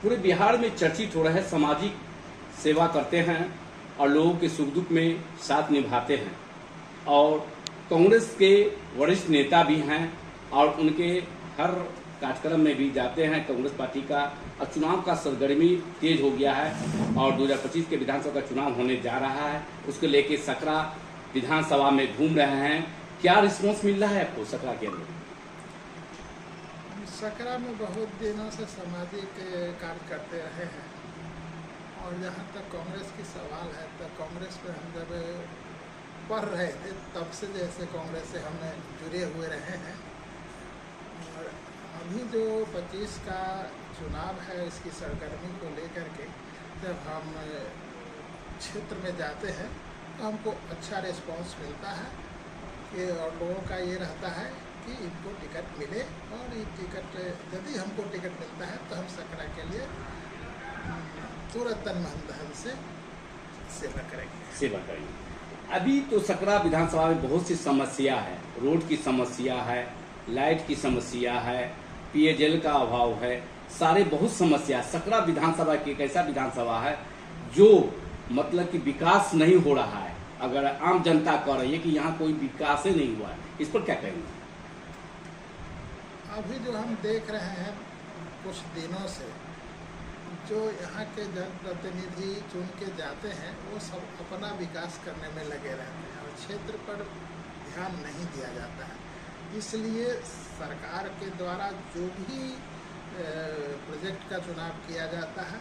पूरे बिहार में चर्चित हो रहा है, सामाजिक सेवा करते हैं और लोगों के सुख दुख में साथ निभाते हैं और कांग्रेस के वरिष्ठ नेता भी हैं और उनके हर कार्यक्रम में भी जाते हैं कांग्रेस पार्टी का। और चुनाव का सरगर्मी तेज हो गया है और 2025 के विधानसभा का चुनाव होने जा रहा है, उसको लेके सकरा विधानसभा में घूम रहे हैं। क्या रिस्पॉन्स मिल रहा है आपको सकरा के अंदर? सकरा में बहुत दिनों से सामाजिक कार्य करते रहे हैं और जहाँ तक कांग्रेस की सवाल है तो कांग्रेस में हम जब पढ़ रहे थे तब से जैसे कांग्रेस से हम जुड़े हुए रहे हैं। और अभी जो 25 का चुनाव है इसकी सरगर्मी को लेकर के जब हम क्षेत्र में जाते हैं तो हमको अच्छा रिस्पांस मिलता है कि और लोगों का ये रहता है कि इनको टिकट मिले और ये टिकट यदि हमको टिकट मिलता है तो हम सकरा के लिए तुरंत धन से सेवा करेंगे। अभी तो सकरा विधानसभा में बहुत सी समस्या है, रोड की समस्या है, लाइट की समस्या है, पेयजल का अभाव है, सारे बहुत समस्या। सकरा विधानसभा की एक ऐसा विधानसभा है जो मतलब कि विकास नहीं हो रहा है। अगर आम जनता कह रही है कि यहाँ कोई विकास ही नहीं हुआ है, इस पर क्या कहेंगे? अभी जो हम देख रहे हैं कुछ दिनों से जो यहाँ के जनप्रतिनिधि चुन के जाते हैं वो सब अपना विकास करने में लगे रहते हैं और क्षेत्र पर ध्यान नहीं दिया जाता है। इसलिए सरकार के द्वारा जो भी प्रोजेक्ट का चुनाव किया जाता है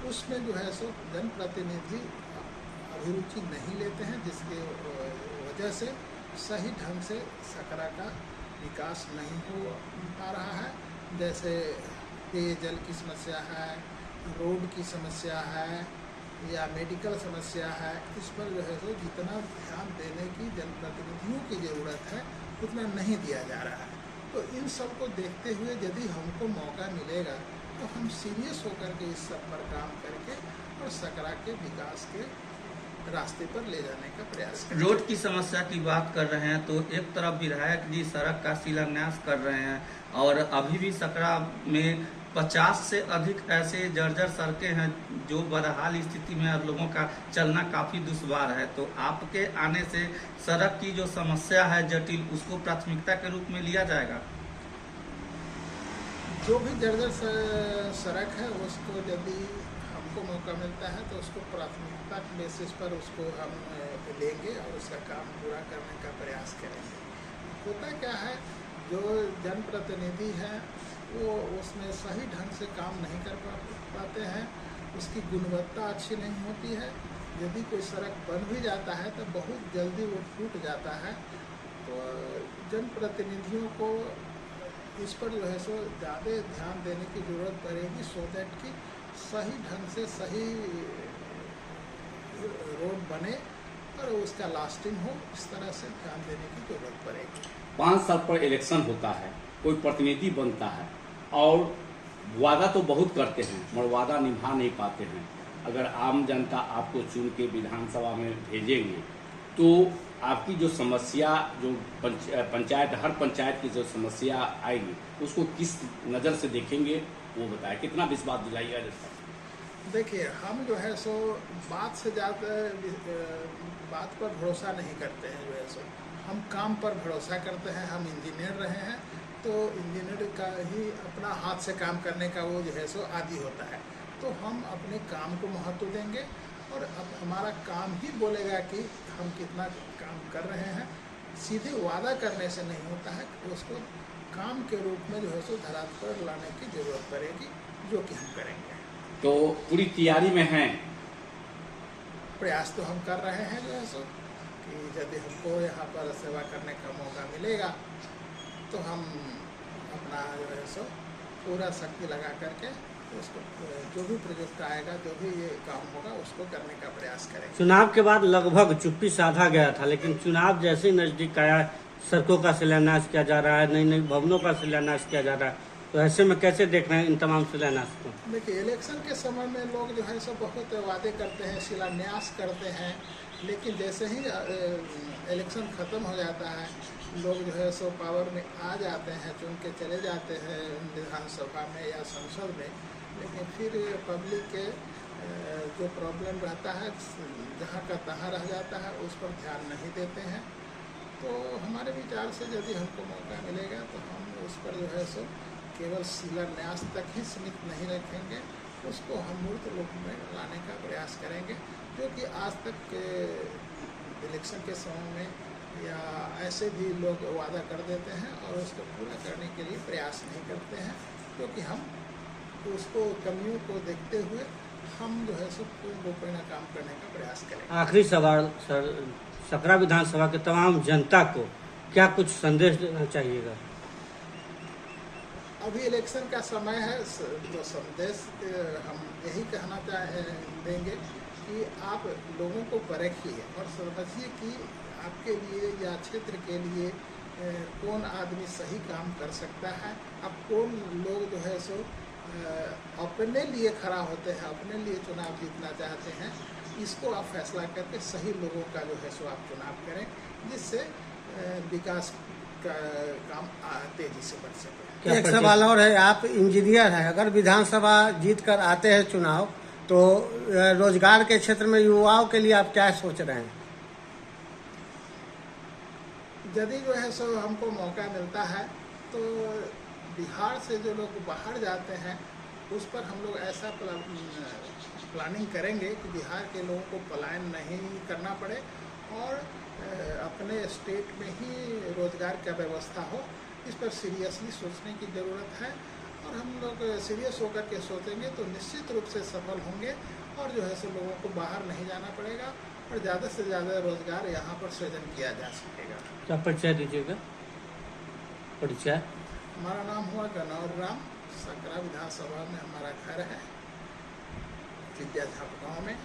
उसमें जो है सो जनप्रतिनिधि अभिरुचि नहीं लेते हैं, जिसके वजह से सही ढंग से सकरा का विकास नहीं हो पा रहा है। जैसे पेयजल की समस्या है, रोड की समस्या है या मेडिकल समस्या है, इस पर जो है तो जितना ध्यान देने की जनप्रतिनिधियों की ज़रूरत है उतना नहीं दिया जा रहा है। तो इन सब को देखते हुए यदि हमको मौका मिलेगा तो हम सीरियस होकर के इस सब पर काम करके और सकरा के विकास के रास्ते पर ले जाने का प्रयास करें। रोड की समस्या की बात कर रहे हैं तो एक तरफ विधायक जी सड़क का शिलान्यास कर रहे हैं और अभी भी सकरा में 50 से अधिक ऐसे जर्जर सड़कें हैं जो बदहाल स्थिति में और लोगों का चलना काफ़ी दुश्वार है। तो आपके आने से सड़क की जो समस्या है जटिल, उसको प्राथमिकता के रूप में लिया जाएगा? जो भी जर्जर सड़क है उसको यदि हमको मौका मिलता है तो उसको प्राथमिकता के बेसिस पर उसको हम लेंगे और उसका काम पूरा करने का प्रयास करेंगे। होता क्या है, जो जनप्रतिनिधि है वो उसमें सही ढंग से काम नहीं कर पाते हैं, उसकी गुणवत्ता अच्छी नहीं होती है। यदि कोई सड़क बन भी जाता है तो बहुत जल्दी वो टूट जाता है। तो जनप्रतिनिधियों को इस पर जो है सो ज़्यादा ध्यान देने की ज़रूरत पड़ेगी सो दैट कि सही ढंग से सही रोड बने और उसका लास्टिंग हो, इस तरह से ध्यान देने की ज़रूरत पड़ेगी। 5 साल पर इलेक्शन होता है, कोई प्रतिनिधि बनता है और वादा तो बहुत करते हैं मगर वादा निभा नहीं पाते हैं। अगर आम जनता आपको चुन के विधानसभा में भेजेंगे तो आपकी जो समस्या, जो पंचायत, हर पंचायत की जो समस्या आएगी उसको किस नज़र से देखेंगे वो बताएं, कितना विश्वास दिलाइएगा? देखिए, हम जो है सो बात से ज़्यादा बात पर भरोसा नहीं करते हैं। जो है सो हम काम पर भरोसा करते हैं। हम इंजीनियर रहे हैं तो इंजीनियर का ही अपना हाथ से काम करने का वो जो है सो आदी होता है। तो हम अपने काम को महत्व देंगे और अब हमारा काम ही बोलेगा कि हम कितना काम कर रहे हैं। सीधे वादा करने से नहीं होता है, उसको काम के रूप में जो है सो धरातल पर लाने की ज़रूरत पड़ेगी, जो कि हम करेंगे। तो पूरी तैयारी में हैं? प्रयास तो हम कर रहे हैं जो है सो कि यदि हमको यहाँ पर सेवा करने का मौका मिलेगा तो हम अपना जो है सो पूरा शक्ति लगा करके उसको जो भी प्रोजेक्ट आएगा, जो भी ये काम होगा उसको करने का प्रयास करेंगे। चुनाव के बाद लगभग चुप्पी साधा गया था, लेकिन चुनाव जैसे ही नजदीक आया सड़कों का शिलान्यास किया जा रहा है, नई नई भवनों का शिलान्यास किया जा रहा है। तो ऐसे में कैसे देख रहे हैं इन तमाम शिलान्यास को? देखिए, इलेक्शन के समय में लोग जो है सो बहुत वादे करते हैं, शिलान्यास करते हैं, लेकिन जैसे ही इलेक्शन ख़त्म हो जाता है लोग जो है सो पावर में आ जाते हैं, चुन के चले जाते हैं विधानसभा में या संसद में, लेकिन फिर पब्लिक के जो प्रॉब्लम रहता है जहाँ का तहाँ रह जाता है, उस पर ध्यान नहीं देते हैं। तो हमारे विचार से यदि हमको मौका मिलेगा तो हम उस पर जो है सो केवल शिलान्यास तक ही सीमित नहीं रखेंगे, उसको हम मूर्त रूप में लाने का प्रयास करेंगे, जो कि आज तक के इलेक्शन के समय में या ऐसे भी लोग वादा कर देते हैं और उसको पूरा करने के लिए प्रयास नहीं करते हैं, क्योंकि हम उसको कमियों को देखते हुए हम जो है सो पूर्ण रूप में काम करने का प्रयास करेंगे। आखिरी सवाल सर, सकरा विधानसभा के तमाम जनता को क्या कुछ संदेश देना चाहिएगा? अभी इलेक्शन का समय है, तो संदेश हम यही कहना देंगे कि आप लोगों को परखिए और समझिए कि आपके लिए या क्षेत्र के लिए कौन आदमी सही काम कर सकता है। अब कौन लोग जो है सो अपने लिए खड़ा होते हैं, अपने लिए चुनाव जीतना चाहते हैं, इसको आप फैसला करके सही लोगों का जो है सो आप चुनाव करें, जिससे विकास का काम तेजी से बढ़ सके। एक सवाल और है, आप इंजीनियर हैं, अगर विधानसभा जीत कर आते हैं चुनाव, तो रोजगार के क्षेत्र में युवाओं के लिए आप क्या सोच रहे हैं? यदि जो है सो हमको मौका मिलता है तो बिहार से जो लोग बाहर जाते हैं उस पर हम लोग ऐसा प्लानिंग करेंगे कि बिहार के लोगों को पलायन नहीं करना पड़े और अपने स्टेट में ही रोजगार का व्यवस्था हो। इस पर सीरियसली सोचने की ज़रूरत है और हम लोग सीरियस होकर के सोचेंगे तो निश्चित रूप से सफल होंगे और जो है सो लोगों को बाहर नहीं जाना पड़ेगा और ज़्यादा से ज़्यादा रोजगार यहाँ पर सृजन किया जा सकेगा। क्या परिचय दीजिएगा? परिचय? हमारा नाम हुआ गनौर राम, सकरा विधानसभा में हमारा घर है, विद्याधाम गाँव में।